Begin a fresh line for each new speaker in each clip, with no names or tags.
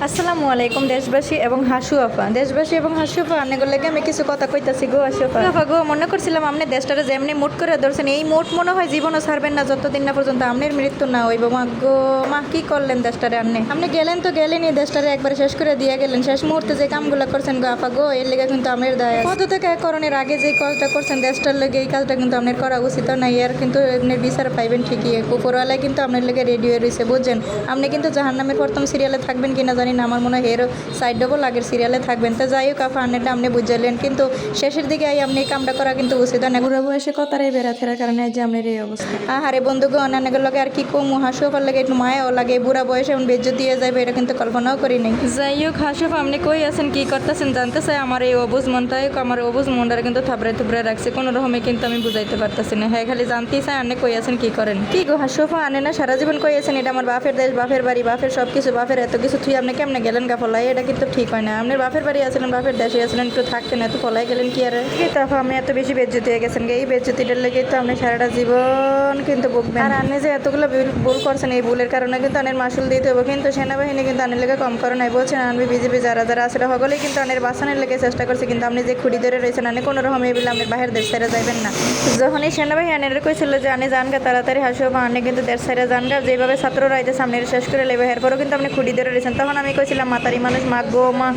আসসালামু আলাইকুম দেশবাসী এবং হাসু আপা। দেশবাসী এবং হাসু আপা আপনাদের লাগে আমি কিছু কথা কইতাছি গো হাসু আপা গো। মনে করছিলাম আপনি দেশটারে যেমনি মুট করে ধরছেন, এই মোট মনে হয় জীবনও ছাড়বেন না যতদিন না পর্যন্ত আপনার মৃত্যু না হইব। মা গো মা, কি করলেন দেশটারে? আপনি গেলেন তো গেলেনই, দেশটারে একবার শেষ করে দিয়ে গেলেন। শেষ মুহূর্তে যে কামগুলো করছেন গো আপা গো, এর লেগে কিন্তু আপনার দায় আছে। পদ থেকে করণের আগে যে কাজটা করছেন দেশটার লেগে, এই কাজটা কিন্তু আপনার করা উচিত না। এর কিন্তু আপনার বিচার পাইবেন ঠিকই। উপরওয়ালায় কিন্তু আপনার লেগে রেডি হয়ে রয়েছে, বুঝছেন? আপনি কিন্তু জাহান্নামের প্রথম সিরিয়ালে থাকবেন কিনা জানি না, আমার মনে হয় এরও সাইড ডবল আগের সিরিয়ালে থাকবেন। তো যাই হোক আপা, আনেরটা আপনি বুঝাইলেন, কিন্তু শেষের দিকে আপনি এই কামটা করা কিন্তু উচিত না। বুড়ো বয়সে কথারাই বেড়া ফেরার কারণে যে আপনার এই অবস্থা। আহারে বন্ধুগো, অন্যান্যের লগে আর কি কমু, হাসুফার লাগে একটু মায়াও লাগে। বুড়া বয়সে এমন বেজ্জতি দিয়ে যাবে এটা কিন্তু কল্পনাও করি নাই। যাই হোক হাসুফ, আপনি কই আছেন, কি করতেছেন জানতে চাই। আমার এই অবুজ মনটাই, আমার অবুজ মনটারে কিন্তু থাবড়ে থুবড়ে রাখছে, কোনো রকমে কিন্তু আমি বুঝাইতে পারতেছি না। হ্যাঁ, খালি জানতেই চাই আপনি কই আছেন, কি করেন। কি গো হাসুফা, আনে না সারা জীবন কই আছেন এটা আমার বাপের দেশ, বাপের বাড়ি, বাপের সব কিছু, বাপের এত কিছু থুই আপনি কেমনে গেলেন গা ফলাই? এটা কিন্তু ঠিক হয় না। আপনার বাপের বাড়ি আছিলেন, বাপের দেশে আছিলেন, একটু থাকতেন, এত ফলাই গেলেন কি আর? তারপর আপনি এত বেশি বেজ্জতি হয়ে গেছেন, এই বেজ্জতিটার লেগে তো আপনি সারাটা জীবন কিন্তু ভুগবেন। আর আপনি যে এতগুলো ভুল করছেন, এই ভুলের কারণে কিন্তু আনের মাসুল দিতে হবে। কিন্তু সেনাবাহিনী কিন্তু আনের লেগে কম করে নাই, বলছেন আনবি বিজেপি যারা যারা আছে সকলেই কিন্তু আনের বাঁচানোর লেগে চেষ্টা করছে। কিন্তু আপনি যে খুঁড়ি ধরে রয়েছেন, আনে কোনো রকম এই বলে আপনার বাহির দেশ ছেড়ে যাবেন না। যখন এই সেনাবাহিনী আনের কইছিল যে আনে জানগা তাড়াতাড়ি হাসিও বা আনে কিন্তু দেশ ছেড়ে জানগা, যেভাবে ছাত্ররা আইতে সামনে শেষ করে লেবে, এরপরও কিন্তু আপনি খুঁড়ি ধরে রয়েছেন। তখন আমি কইছিলাম মাতারি মানুষ, মা গো মা,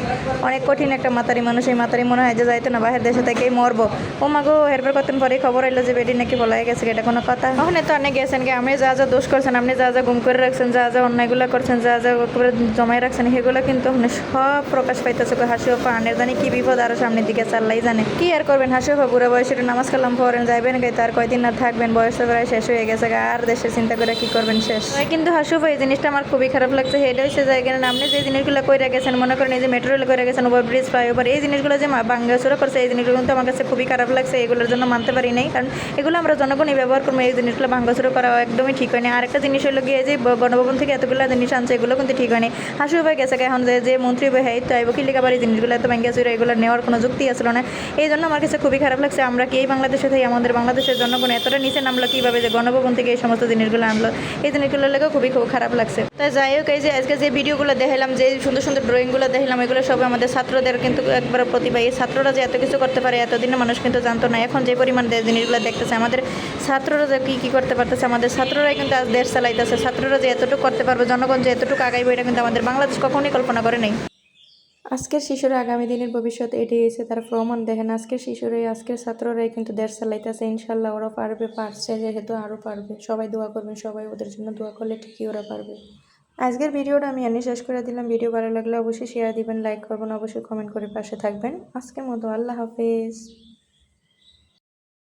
অনেক কঠিন একটা মাতারি মানুষ। এই মাতারি মনে হয় যে যাইতো না, বাহির দেশে থেকেই মরবো। ও মা গো, এরপর কতদিন পরে খবর এলো যে বেডি নাকি বলা গেছে। এটা কোনো কথা? ওখানে তো অনেক গেছেন গে, আপনি যা যা দোষ করছেন, আপনি যা যা গুম করে রাখছেন, যা যা অন্যায়গুলো করছেন, যা যা জমাই রাখছেন, সেগুলো কিন্তু ওখানে সব প্রকাশ পাইতেছে। হাসিওপা আনের জানি কি বিপদ আরো সামনের দিকে চাল্লাই জানে। কি আর করবেন হাসিওপা, বুড়া বয়সে নামাজ কালাম পড়েন, যাইবেন গে, তার কয়দিন আর থাকবেন, বয়স প্রায় শেষ হয়ে গেছে, আর দেশের চিন্তা করে কি করবেন শেষ। কিন্তু হাসিওপা, এই জিনিসটা আমার খুবই খারাপ লাগছে। এটা হচ্ছে জায়গায় আপনি যে জিনিসগুলো কইরা গেছেন, মনে করেন এই যে মেট্রো রেল করে গেছেন, ওভার ব্রিজ, ফ্লাইওভার, এই জিনিসগুলো যে ভাঙ্গাচুরা করছে, এই জিনিসগুলো কিন্তু আমার কাছে খুবই খারাপ লাগছে। এগুলোর জন্য মানতে পারি নাই, কারণ এগুলো আমরা জনগণই ব্যবহার করবো, এই জিনিসগুলো ভাঙ্গাচুরা করা একদমই ঠিক হয়নি। আর একটা জিনিস হলো গিয়ে যে গণভবন থেকে এতগুলো জিনিস আনছে, এগুলো কিন্তু ঠিক হয়নি। হাসু ভাই গেছে এখন যে মন্ত্রী ভাই, হ্যাঁ তো আইব কি লেখাবার, এই জিনিসগুলো এত ভাঙ্গাচুরা এগুলো নেওয়ার কোনো যুক্তি আসলো না। এই জন্য আমার কাছে খুবই খারাপ লাগছে। আমরা কি এই বাংলাদেশে থেকে আমাদের বাংলাদেশের জনগণ এতটা নিচে নামলো কীভাবে, যে গণভবন থেকে এই সমস্ত জিনিসগুলো আনলো, এই জিনিসগুলো লেগে খুবই খুব খারাপ লাগছে। তাই যাই হোক, এই যে আজকে যে ভিডিওগুলো দেখালাম, যে সুন্দর সুন্দর ড্রয়িংগুলো দেখালাম, এগুলো সব আমাদের ছাত্রদের কিন্তু একবার প্রতিভা। এই ছাত্ররা যে এত কিছু করতে পারে এতদিনে মানুষ কিন্তু জানতো না। এখন যে পরিমাণ জিনিসগুলো দেখতেছে, আমাদের ছাত্ররা যে কী করতে পারতেছে, আমাদের ছাত্ররাই কিন্তু আজ দেশ চালাইতেছে। ছাত্ররা যে এতটুকু করতে পারবে, জনগণ যে এতটুকু আগাইবে, এটা কিন্তু আমাদের বাংলাদেশ কখনোই কল্পনা করে নেই। আজকের শিশুরা আগামী দিনের ভবিষ্যৎ, এটাই এসে তার প্রমাণ। দেখেন আজকের শিশুরাই, আজকের ছাত্ররাই কিন্তু দেশ চালাইতেছে। ইনশাল্লাহ ওরা পারবে, পারছে যেহেতু আরও পারবে। সবাই দোয়া করবেন, সবাই ওদের জন্য দোয়া করলে ঠিকই ওরা পারবে। আজকের ভিডিওটা আমি এনে শেষ করে দিলাম। ভিডিও ভালো লাগলে অবশ্যই শেয়ার দিবেন, লাইক করবেন, অবশ্যই কমেন্ট করে পাশে থাকবেন। আজকের মতো আল্লাহ হাফেজ।